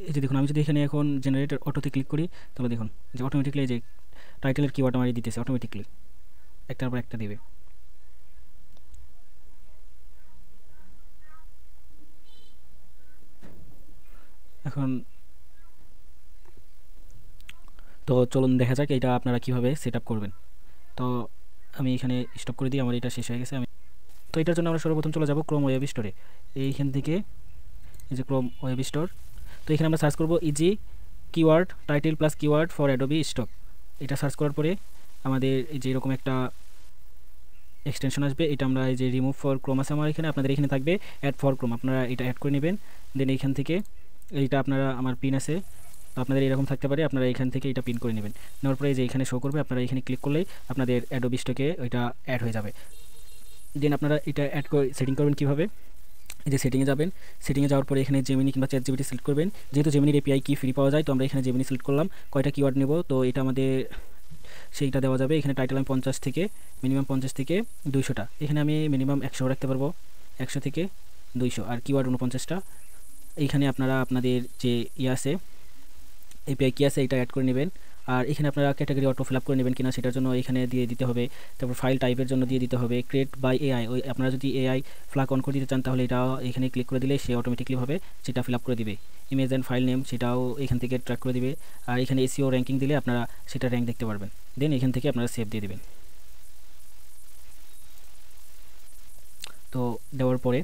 এই যে দেখুন, আমি যদি এখানে এখন জেনারেটর অটোতে ক্লিক করি, তাহলে দেখুন যে অটোমেটিকলি এই যে টাইটেলের কিওয়ার্ড আমার দিতেছে অটোমেটিকলি, একটার পর একটা দিবে। এখন তো চলুন দেখা যাক এটা আপনারা কিভাবে সেট আপ করবেন। তো আমি এখানে স্টপ করে দিই, আমার এটা শেষ হয়ে গেছে। আমি তো এটার জন্য আমরা সর্বপ্রথম চলে যাব ক্রোম ওয়েব স্টোরে। এইখান থেকে এই যে ক্রোম ওয়েব স্টোর, তো এখানে আমরা সার্চ করব easy keyword title plus keyword for Adobe stock. এটা সার্চ করার পরে আমাদের এই যে এরকম একটা এক্সটেনশন আসবে, এটা আমরা এই যে রিমুভ ফর ক্রোম আছে আমার এখানে, আপনাদের এখানে থাকবে অ্যাড ফর ক্রোম, আপনারা এটা অ্যাড করে নেবেন। দেন এইখান থেকে এইটা আপনারা আমার পিন আছে, তো আপনাদের এরকম থাকতে পারে, আপনারা এখান থেকে এটা পিন করে নেবেন। নেওয়ার পরে যে এখানে শো করবে, আপনারা এখানে ক্লিক করলেই আপনাদের অ্যাডোবি স্টকে ওইটা অ্যাড হয়ে যাবে। দেন আপনারা এটা অ্যাড করে সেটিং করবেন কীভাবে, এই যে সেটিংয়ে যাবেন, সেটিংয়ে যাওয়ার পরে এখানে জেমিনি কিংবা চ্যাট জিপিটি সিলেক্ট করবেন। যেহেতু জেমিনির এপিআই কি ফ্রি পাওয়া যায়, তো আমরা এখানে জেমিনি সিলেক্ট করলাম। কয়টা কিওয়ার্ড নেব, তো এটা আমাদের সেইটা দেওয়া যাবে। এখানে টাইটেল আমি 50 থেকে মিনিমাম 50 থেকে 200টা, এখানে আমি মিনিমাম 100 রাখতে পারবো, 100 থেকে 200, আর কিওয়ার্ড 49টা। এইখানে আপনারা আপনাদের যে ইয়ে আছে এপিআই কি আছে এটা অ্যাড করে নেবেন। আর এখানে আপনারা ক্যাটাগরি অটো ফিল আপ করে নেবেন কিনা সেটার জন্য এখানে দিয়ে দিতে হবে। তারপর ফাইল টাইপের জন্য দিয়ে দিতে হবে ক্রিয়েট বাই এআই, ওই আপনারা যদি এআই ফ্ল্যাগ অন করে দিতে চান তাহলে এটা এখানে ক্লিক করে দিলে সে অটোমেটিকলিভাবে সেটা ফিল আপ করে দিবে। ইমেজ অ্যান্ড ফাইল নেম সেটাও এখান থেকে ট্র্যাক করে দিবে। আর এখানে এসইও র্যাঙ্কিং দিলে আপনারা সেটা র্যাঙ্ক দেখতে পারবেন। দেন এখান থেকে আপনারা সেভ দিয়ে দেবেন। তো দেওয়ার পরে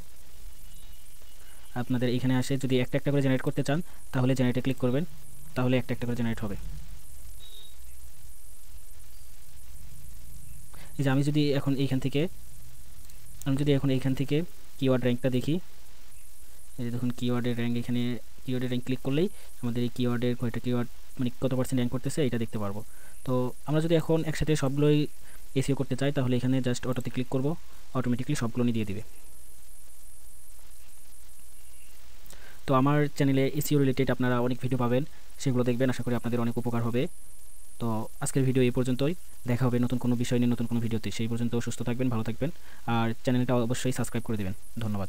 আপনাদের এখানে আসে, যদি একটা একটা করে জেনারেট করতে চান তাহলে জেনারেটে ক্লিক করবেন, তাহলে একটা একটা করে জেনারেট হবে। এই যে আমি যদি এখন এইখান থেকে কিওয়ার্ড র্যাঙ্কটা দেখি, এই যে দেখুন কিওয়ার্ডের র্যাঙ্ক, এখানে কিওয়ার্ডের র্যাঙ্ক ক্লিক করলেই আমাদের এই কিওয়ার্ডের কয়টা কিওয়ার্ড মানে কত পার্সেন্ট র্যাঙ্ক করতেছে এটা দেখতে পারবো। তো আমরা যদি এখন একসাথে সবগুলোই এসইও করতে চাই তাহলে এখানে জাস্ট অটোতে ক্লিক করব, অটোমেটিকলি সবগুলো নিয়ে দিয়ে দিবে। তো আমার চ্যানেলে এসইও রিলেটেড আপনারা অনেক ভিডিও পাবেন, সেগুলো দেখবেন, আশা করি আপনাদের অনেক উপকার হবে। তো আজকের ভিডিও এই পর্যন্তই, দেখা হবে নতুন কোনো বিষয় নিয়ে নতুন কোনো ভিডিওতে। সেই পর্যন্ত সুস্থ থাকবেন, ভালো থাকবেন, আর চ্যানেলটা অবশ্যই সাবস্ক্রাইব করে দেবেন। ধন্যবাদ।